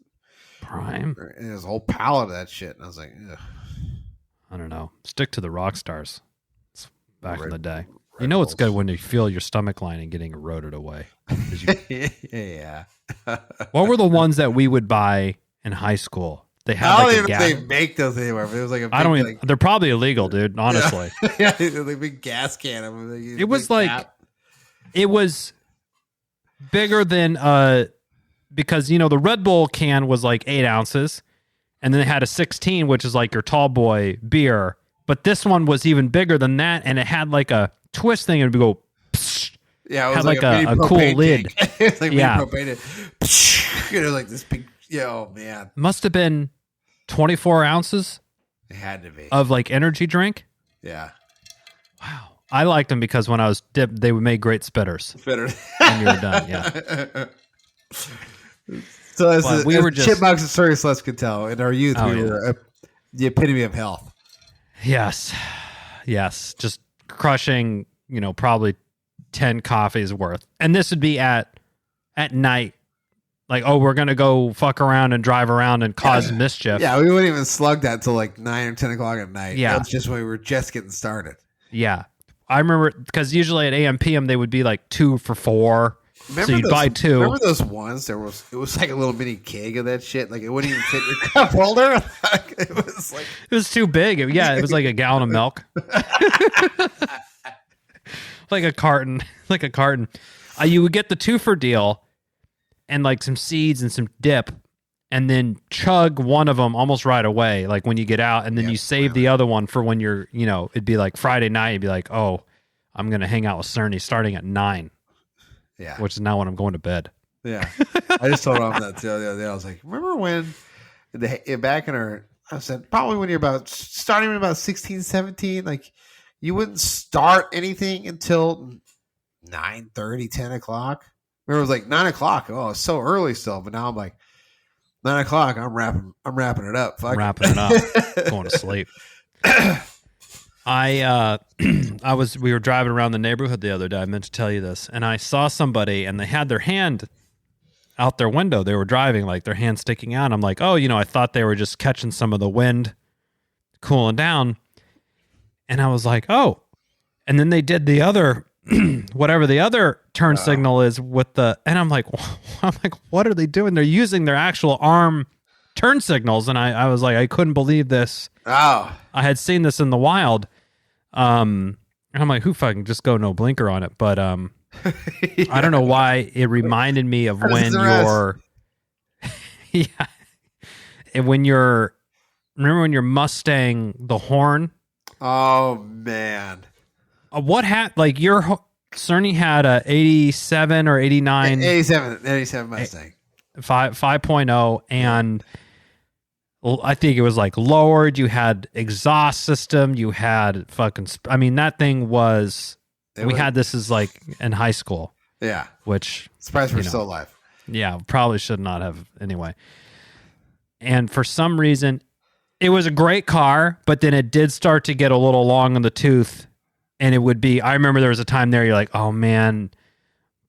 Prime?" And there's a whole pallet of that shit, and I was like, ugh. I don't know. Stick to the rock stars. It's back in the day. Red It's good when you feel your stomach lining getting eroded away. Yeah. What were the ones that we would buy in high school? They had I don't like even know if they make those anymore. But it was like a big, they're probably illegal, dude. Honestly. Yeah, like a big gas can. It was like it was bigger than because the Red Bull can was like 8 ounces, and then they had a 16, which is like your tall boy beer. But this one was even bigger than that, and it had like a twist thing, and it would go. Psh, yeah, it was had like a cool lid. It's like propane. You know, like this big. Yeah, oh man, must have been 24 ounces. It had to be of like energy drink. Yeah. Wow. I liked them because when I was dipped, they would make great spitters. Spitter. When you were done, yeah. So as we were just Chipmunks and Circus Sluts could tell, in our youth, we were the epitome of health. Yes. Just crushing, probably 10 coffees worth. And this would be at night. Like, we're going to go fuck around and drive around and cause mischief. Yeah, we wouldn't even slug that till like 9 or 10 o'clock at night. Yeah. That's just when we were just getting started. Yeah. I remember, because usually at AM, PM, they would be like 2 for $4. So you'd buy 2. Remember those ones? It was like a little mini keg of that shit. Like, it wouldn't even fit your cup holder. It was too big. It was like a gallon of milk. like a carton. You would get the 2 for deal and like some seeds and some dip, and then chug one of them almost right away, like when you get out, and then you save the other one for when you're, it'd be like Friday night, you'd be like, oh, I'm going to hang out with Cerny starting at 9. Yeah. Which is now when I'm going to bed. Yeah. I just told him that the other day. I was like, remember when back in I said, probably when you're starting when about 16, 17, like you wouldn't start anything until 9:30, 10 o'clock. Remember, it was like 9 o'clock. Oh, it's so early still. But now I'm like, 9 o'clock, I'm wrapping it up. Wrapping it up. Going to sleep. We were driving around the neighborhood the other day. I meant to tell you this. And I saw somebody and they had their hand out their window. They were driving, like their hand sticking out. I'm like, I thought they were just catching some of the wind, cooling down. And I was like, oh. And then they did the other, whatever the other turn signal is and I'm like, what are they doing? They're using their actual arm turn signals. And I was like, I couldn't believe this. Oh. I had seen this in the wild. And I'm like, who fucking just go no blinker on it? But I don't know why it reminded me of when you're remember when your Mustang, the horn? Oh man. What like your Cerny had a 87 or 89 87 Mustang 5.0, and I think it was like lowered. You had exhaust system. You had fucking. That thing was. We had this as like in high school. Yeah. Which surprised we're still alive. Yeah, probably should not have anyway. And for some reason, it was a great car, but then it did start to get a little long in the tooth, and it would be. I remember there was a time there. You're like, oh man.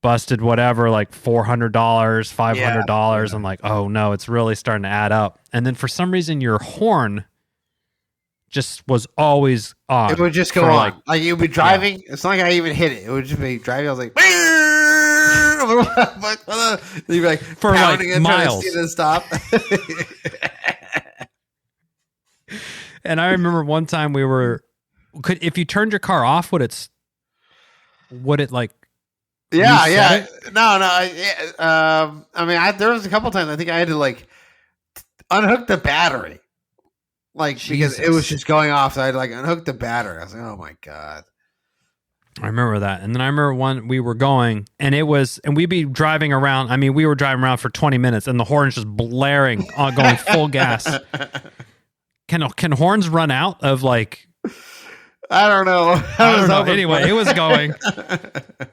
Busted whatever, like $400, $500. I'm like, oh no, it's really starting to add up. And then for some reason, your horn just was always on. It would just go on. Like you'd be driving. Yeah. It's not like I even hit it. It would just be driving. I was like, you'd be like for like miles. To stop. And I remember one time if you turned your car off, would it like? Yeah. No. I mean, there was a couple times I think I had to like unhook the battery. Like, Jesus. Because it was just going off. So I had to like unhook the battery. I was like, oh my God. I remember that. And then I remember one we were going and we'd be driving around. I mean, we were driving around for 20 minutes and the horn's just blaring on going full gas. Can horns run out of like, I don't know. I don't know. Anyway, it was going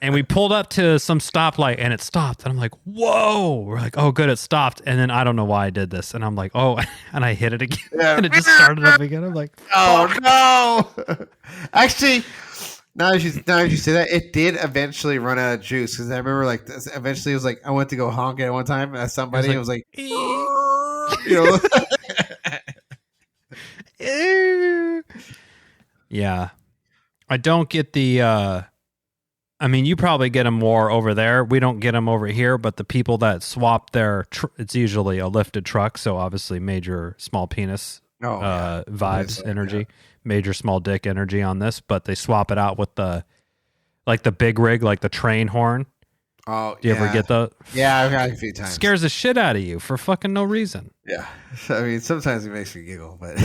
and we pulled up to some stoplight and it stopped. And I'm like, whoa. We're like, oh, good. It stopped. And then I don't know why I did this. And I'm like, oh, and I hit it again. Yeah. And it just started up again. I'm like, oh, no. Actually, now as you say that, it did eventually run out of juice. Because I remember like eventually it was like, I went to go honk at one time at somebody. It was like, you know. Yeah. I don't get the I mean, you probably get them more over there. We don't get them over here, but the people that swap their it's usually a lifted truck, so obviously major small penis vibes energy, major small dick energy on this, but they swap it out with the big rig, like the train horn. Oh, do you ever get the? Yeah, I've had it a few times. Scares the shit out of you for fucking no reason. Yeah, I mean, sometimes it makes me giggle, but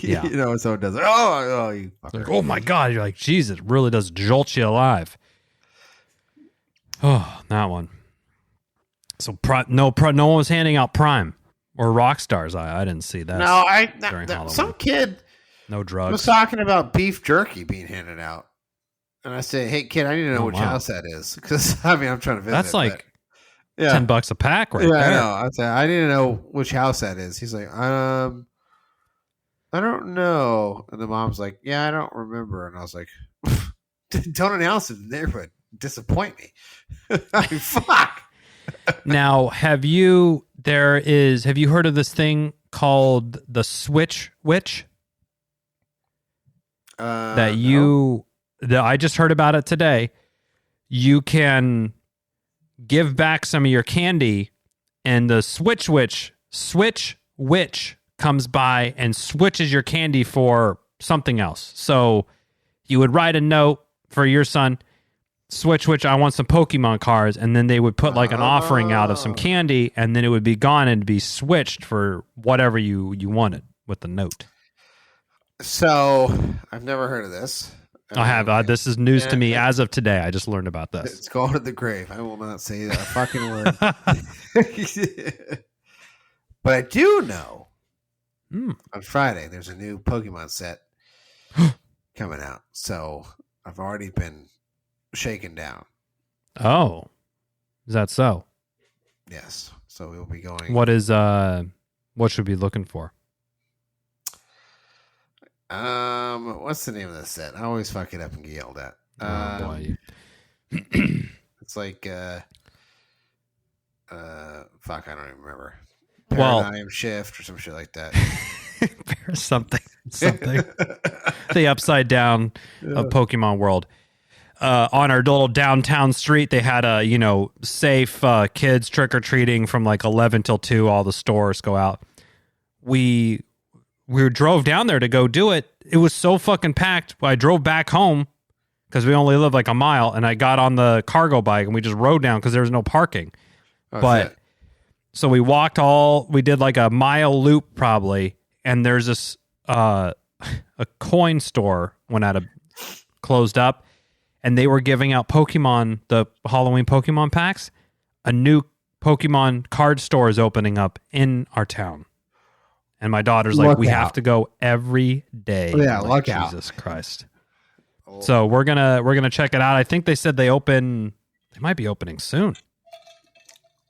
yeah, you know, when someone does it, oh, you fucker. Like, oh my God, you're like, Jesus, it really does jolt you alive. Oh, that one. So no one was handing out Prime or Rockstars. I didn't see that. No, some kid. No drugs. Was talking about beef jerky being handed out. And I said, "Hey kid, I need to know which house that is because I mean I'm trying to visit." That's like $10 a pack, right? Yeah, there. I know. I said I need to know which house that is. He's like, I don't know. And the mom's like, "Yeah, I don't remember." And I was like, "Don't announce it in the neighborhood. Disappoint me." I mean, fuck. Now, have you heard of this thing called the Switch Witch? I just heard about it today. You can give back some of your candy, and the Switch Witch comes by and switches your candy for something else. So you would write a note for your son, Switch Witch, I want some Pokemon cards, and then they would put like an offering out of some candy, and then it would be gone and be switched for whatever you wanted with the note. So I've never heard of this. I have. This is news to me as of today. I just learned about this. It's going to the grave. I will not say that fucking word. But I do know on Friday there's a new Pokemon set coming out. So I've already been shaken down. Oh, is that so? Yes. So we'll be going. What should we be looking for? What's the name of the set? I always fuck it up and get yelled at. Boy. It's like fuck, I don't even remember. Paradigm shift or some shit like that. something. The upside down of Pokemon World. On our little downtown street, they had a safe kids trick or treating from like 11 till 2. All the stores go out. We drove down there to go do it. It was so fucking packed. I drove back home because we only live like a mile, and I got on the cargo bike and we just rode down because there was no parking. So we we did like a mile loop probably, and there's this a coin store closed up, and they were giving out the Halloween Pokemon packs. A new Pokemon card store is opening up in our town. And my daughter's like, we have to go every day. Yeah, like, Jesus Christ. So we're gonna check it out. I think they said they might be opening soon.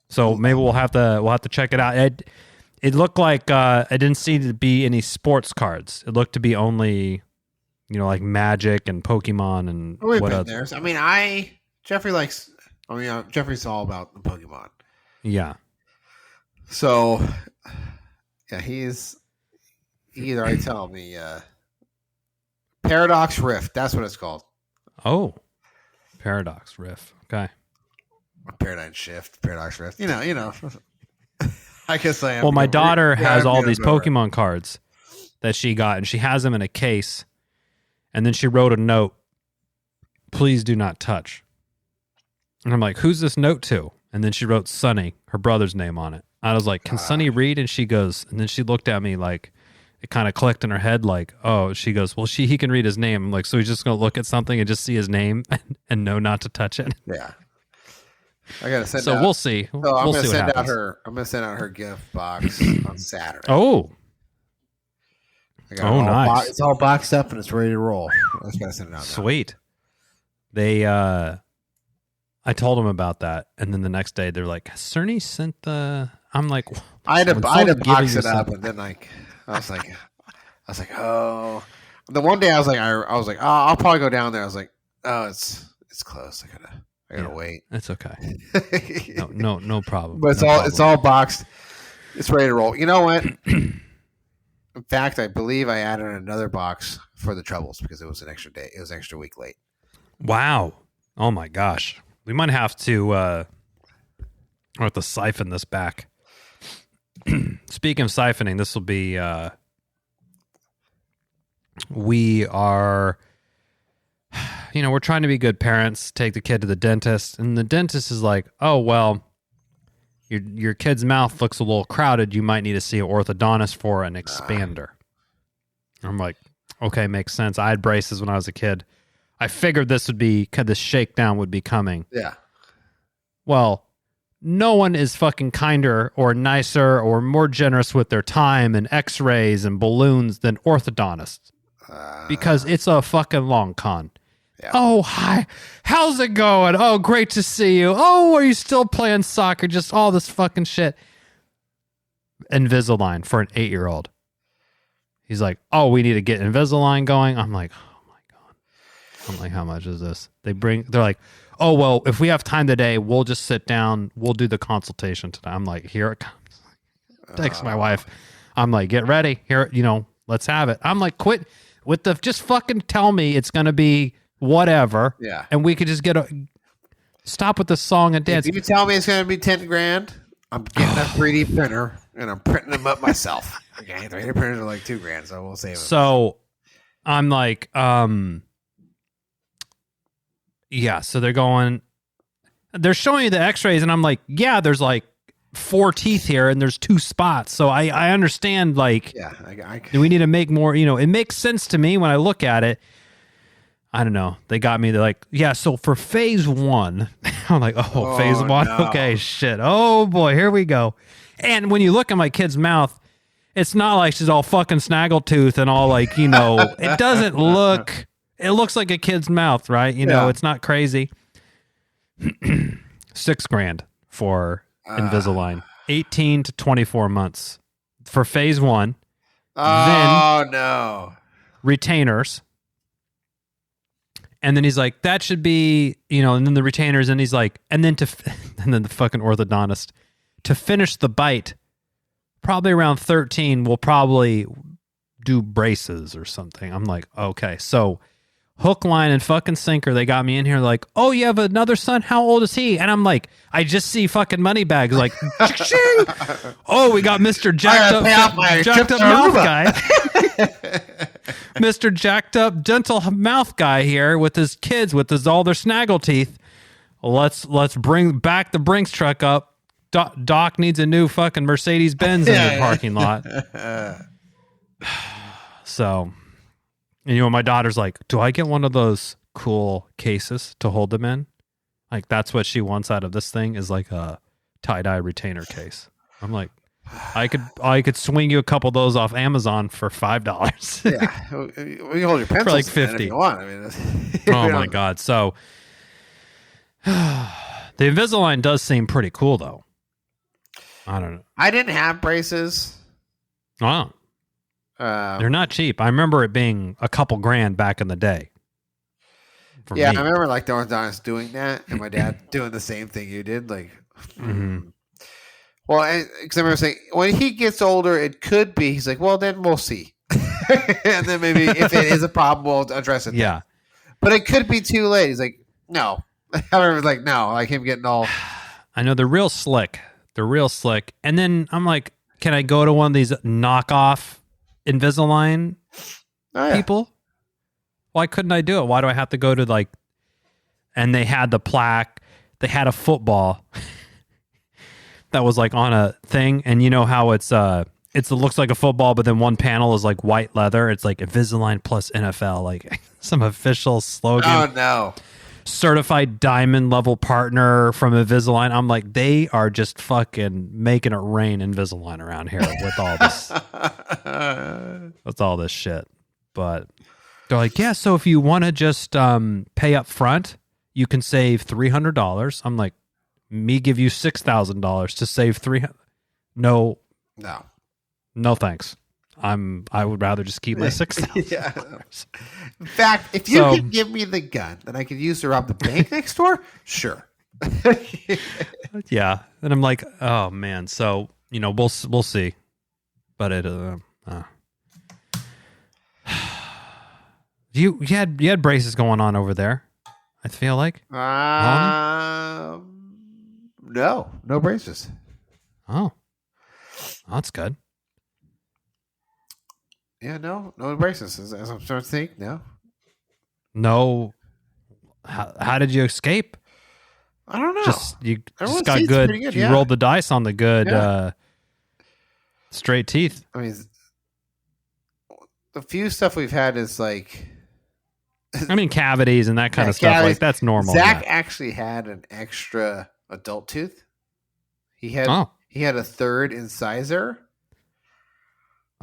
So maybe we'll have to check it out. It looked like it didn't seem to be any sports cards. It looked to be only like Magic and Pokemon and what else. I mean, Jeffrey's all about the Pokemon. Yeah. So yeah, he already telling me Paradox Rift. That's what it's called. Oh, Paradox Rift. Okay. Paradigm Shift. Paradox Rift. You know. I guess I am. Well, my daughter has all these Pokemon cards that she got, and she has them in a case. And then she wrote a note, "Please do not touch." And I'm like, "Who's this note to?" And then she wrote Sonny, her brother's name on it. I was like, "Can Sonny read?" And she goes, and then she looked at me like it kind of clicked in her head, like, "Oh," she goes, "Well, he can read his name." I'm like, "So he's just going to look at something and just see his name and know not to touch it?" Yeah. I gotta send. So we'll see. So we'll see what happens. I'm gonna send out her gift box on Saturday. Oh. Nice. It's all boxed up and it's ready to roll. I just gotta send it out. Sweet. They I told them about that, and then the next day they're like, "Cerny sent the." I'm like, I had to box it up, and then I was like, oh. The one day I was like, oh, I'll probably go down there. I was like, oh, it's close. I gotta wait. It's okay. No problem. But it's all boxed. It's ready to roll. You know what? In fact, I believe I added another box for the Troubles because it was an extra day. It was an extra week late. Wow. Oh my gosh. We might have to siphon this back. Speaking of siphoning, this will be we are we're trying to be good parents, take the kid to the dentist, and the dentist is like, "Oh, well, your kid's mouth looks a little crowded. You might need to see an orthodontist for an expander." I'm like, okay, makes sense. I had braces when I was a kid. I figured this shakedown would be coming. Yeah. Well, no one is fucking kinder or nicer or more generous with their time and x-rays and balloons than orthodontists. Because it's a fucking long con. Yeah. Oh, hi. How's it going? Oh, great to see you. Oh, are you still playing soccer? Just all this fucking shit. Invisalign for an 8-year-old. He's like, "Oh, we need to get Invisalign going." I'm like, oh my God. I'm like, how much is this? They're like, "Oh, well, if we have time today, we'll just sit down. We'll do the consultation today." I'm like, here it comes. Text my wife. I'm like, get ready. Here, let's have it. I'm like, quit with just fucking tell me it's going to be whatever. Yeah. And we could just stop with the song and dance. If you tell me it's going to be $10,000, I'm getting a 3D printer and I'm printing them up myself. Okay. 3D printers are like $2,000, so we'll save them. So I'm like, yeah. So they're showing you the x-rays and I'm like, yeah, there's like 4 teeth here and there's 2 spots. So I understand, like, yeah, we need to make more, it makes sense to me when I look at it. I don't know. They got me. They're like, yeah, so for phase 1, I'm like, oh, phase 1? No. Okay, shit. Oh, boy, here we go. And when you look at my kid's mouth, it's not like she's all fucking snaggletooth and all like, it doesn't look, it looks like a kid's mouth, right? It's not crazy. $6,000 for Invisalign. 18 to 24 months for phase 1. Oh, no. Retainers. And then he's like, that should be, and then the retainers, and he's like, and then the fucking orthodontist, to finish the bite, probably around 13, we'll probably do braces or something. I'm like, okay. So hook, line, and fucking sinker, they got me in here like, oh, you have another son? How old is he? And I'm like, I just see fucking money bags like, oh, we got Mr. Jacked Up Mouth Guy. Mr. Jacked Up Dental Mouth Guy here with his kids, with all their snaggle teeth. Let's bring back the Brinks truck up. Doc needs a new fucking Mercedes-Benz in the parking lot. So, and my daughter's like, do I get one of those cool cases to hold them in? Like, that's what she wants out of this thing, is like a tie-dye retainer case. I'm like, I could swing you a couple of those off Amazon for $5. Yeah, we can hold your pencils for like $50 if you want. I mean, oh my God! So the Invisalign does seem pretty cool, though. I don't know. I didn't have braces. Oh, they're not cheap. I remember it being a couple grand back in the day. Yeah, me. I remember like the orthodontist doing that, and my dad doing the same thing you did. Like, Well, because I remember saying, when he gets older, it could be. He's like, well, then we'll see. And then maybe if it is a problem, we'll address it. Yeah. Then. But it could be too late. He's like, no. I remember like, no, like him getting all. I know they're real slick. And then I'm like, can I go to one of these knockoff Invisalign people? Why couldn't I do it? Why do I have to go to like, and they had the plaque, they had a football that was like on a thing. And you know how it looks like a football, but then one panel is like white leather. It's like Invisalign plus NFL, like some official slogan. Oh no. Certified diamond level partner from Invisalign. I'm like, they are just fucking making it rain Invisalign around here with all this shit. But they're like, yeah, so if you want to just pay up front, you can save $300. I'm like, me give you $6,000 to save $300? No, thanks. I would rather just keep my $6,000. Yeah. In fact, if you could give me the gun that I could use to rob the bank next door, sure. Yeah, and I'm like, oh man. So we'll see. But it you had braces going on over there. I feel like no braces. Oh, that's good. Yeah, no braces. As I'm starting to think, no. How did you escape? I don't know. You just got good. You rolled the dice on the good straight teeth. I mean, the few stuff we've had is like, I mean, cavities and that kind of stuff. Like that's normal. Zach actually had an extra adult tooth. He had a third incisor.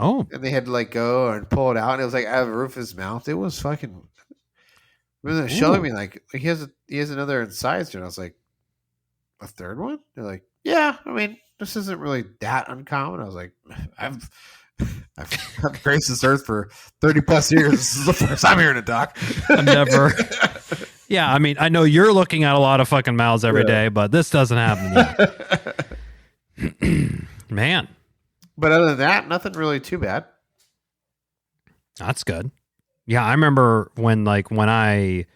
Oh, and they had to like go and pull it out, and it was like out of the roof of his mouth. It was fucking. They're showing me like he has another incisor, and I was like, a third one? They're like, yeah. I mean, this isn't really that uncommon. I was like, I've graced this earth for 30 plus years. This is the first time hearing it, Doc. I've never. Yeah, I mean, I know you're looking at a lot of fucking mouths every day, but this doesn't happen yet. Man. But other than that, nothing really too bad. That's good. Yeah, I remember when I,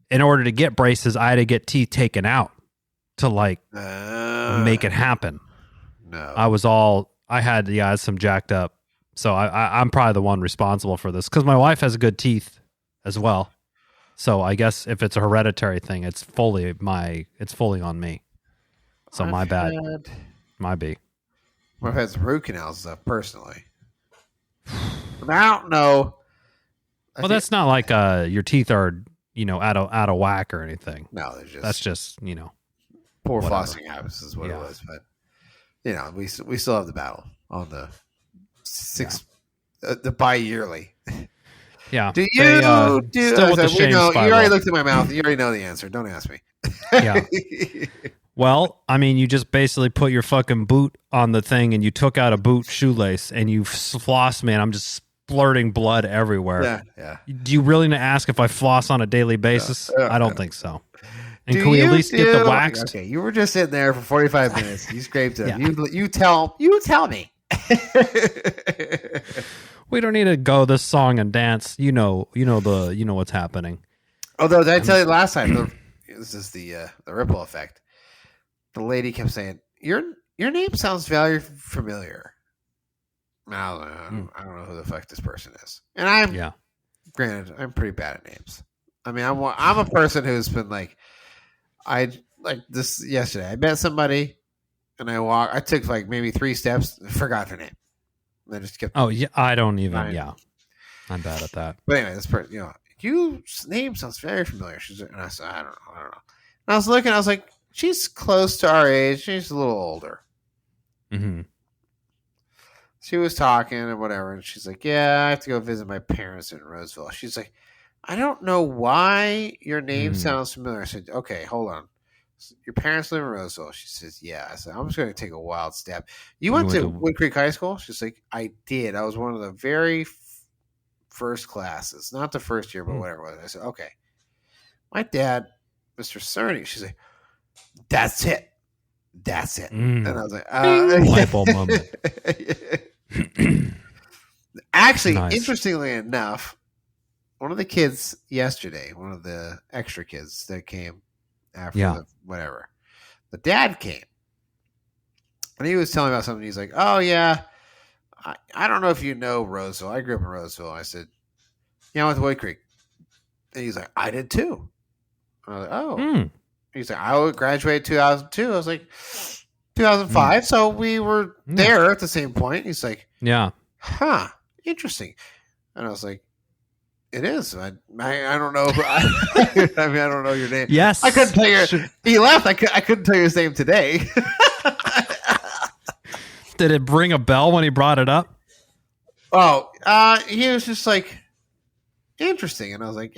in order to get braces, I had to get teeth taken out to like make it happen. No. I had some jacked up. So I'm probably the one responsible for this because my wife has good teeth as well. So I guess if it's a hereditary thing, it's fully on me. So my bad. My B. I've had some root canals stuff personally. I don't know. That's not like your teeth are out of whack or anything. No, that's just poor whatever. flossing habits is what it was. But we still have the battle on the the bi-yearly. Yeah. Do you still with the shame spiral. You already looked at my mouth. You already know the answer. Don't ask me. Yeah. Well, I mean, you just basically put your fucking boot on the thing and you took out a boot shoelace and you flossed me and I'm just splurting blood everywhere. Yeah. Do you really need to ask if I floss on a daily basis? I don't think so. And can we at least get the waxed? Okay, you were just sitting there for 45 minutes. You scraped it. Yeah. You tell me. We don't need to go this song and dance. You know what's happening. Although, did I tell you last time? This is the ripple effect. The lady kept saying, "Your name sounds very familiar." I don't know who the fuck this person is, and granted, I'm pretty bad at names. I mean, I'm a person who's been like this yesterday. I met somebody, and I took like maybe 3 steps, forgot her name. And I just kept. Oh yeah, I don't even. Yeah, I'm bad at that. But anyway, this person, your name sounds very familiar. And I said, I don't know. And I was looking. I was like, she's close to our age. She's a little older. Mm-hmm. She was talking and whatever, and she's like, yeah, I have to go visit my parents in Roseville. She's like, I don't know why your name sounds familiar. I said, okay, hold on. Your parents live in Roseville. She says, yeah. I said, I'm just going to take a wild step. You went to Wood Creek High School? She's like, I did. I was one of the very first classes. Not the first year, but whatever it was. I said, okay. My dad, Mr. Cerny, she's like, that's it. That's it. And I was like, light bulb moment. Actually, Nice. interestingly enough, one of the kids yesterday, one of the extra kids that came after Yeah. the whatever, the dad came. And he was telling me about something. He's like, oh, yeah, I don't know if you know Roseville. I grew up in Roseville. I said, yeah, I went to White Creek. And he's like, I did too. I was like, oh. Hmm. He's like, I graduated 2002. I was like, 2005. So we were there at the same point. He's like, Yeah. huh, interesting. And I was like, it is. I don't know. I mean, I don't know your name. Yes. I couldn't tell you. He left. I couldn't tell you his name today. Did it ring a bell when he brought it up? Oh, he was just like, interesting. And I was like,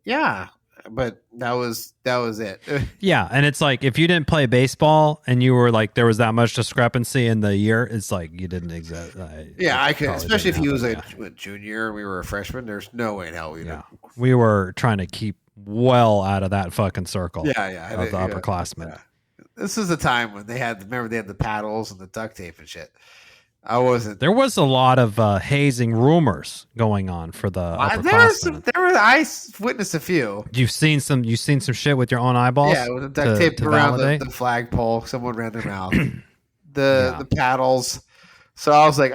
yeah. But that was it. Yeah, and it's like if you didn't play baseball and you were like there was that much discrepancy in the year, it's like you didn't exist. Yeah, I could, especially if he was a junior, we were a freshman. There's no way in hell we. Yeah, we were trying to keep well out of that fucking circle. Yeah, of the upperclassmen. Yeah. This is a time when they had the paddles and the duct tape and shit. I wasn't. There was a lot of hazing rumors going on for the upperclassmen. I witnessed a few. You've seen some shit with your own eyeballs. Yeah, with the duct tape around the flagpole. Someone ran their mouth. The paddles. So I was like,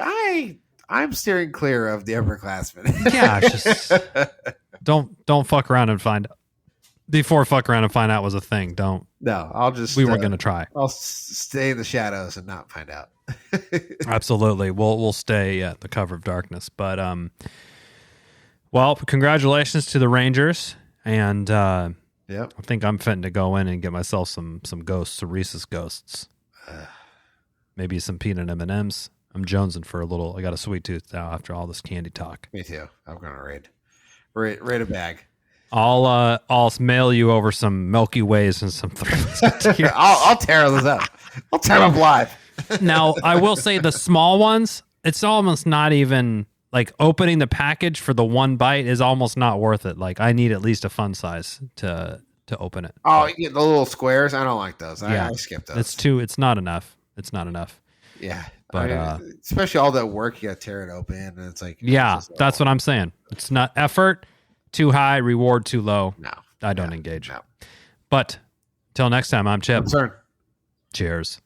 I'm steering clear of the upperclassmen. Yeah, just don't fuck around and find. Before fuck around and find out was a thing. Don't. No, I'll just. We were gonna try. I'll stay in the shadows and not find out. Absolutely, we'll stay at the cover of darkness. But well, congratulations to the Rangers, and yep. I think I'm fitting to go in and get myself some ghosts, some Reese's Ghosts, maybe some peanut M&Ms. I'm jonesing for a little. I got a sweet tooth now after all this candy talk. Me too. I'm gonna raid a bag. I'll mail you over some Milky Ways and some. I'll tear those up. I'll tear them up live. Now, I will say the small ones, it's almost not even like opening the package for the one bite is almost not worth it. Like I need at least a fun size to open it. Oh, you get the little squares. I don't like those. Yeah, I skip those. It's not enough. It's not enough. Yeah. But especially all that work, you got to tear it open. And it's like, yeah, that's what I'm saying. It's not effort too high, reward too low. No, I don't engage. No. But till next time, I'm Chip. Concern. Cheers.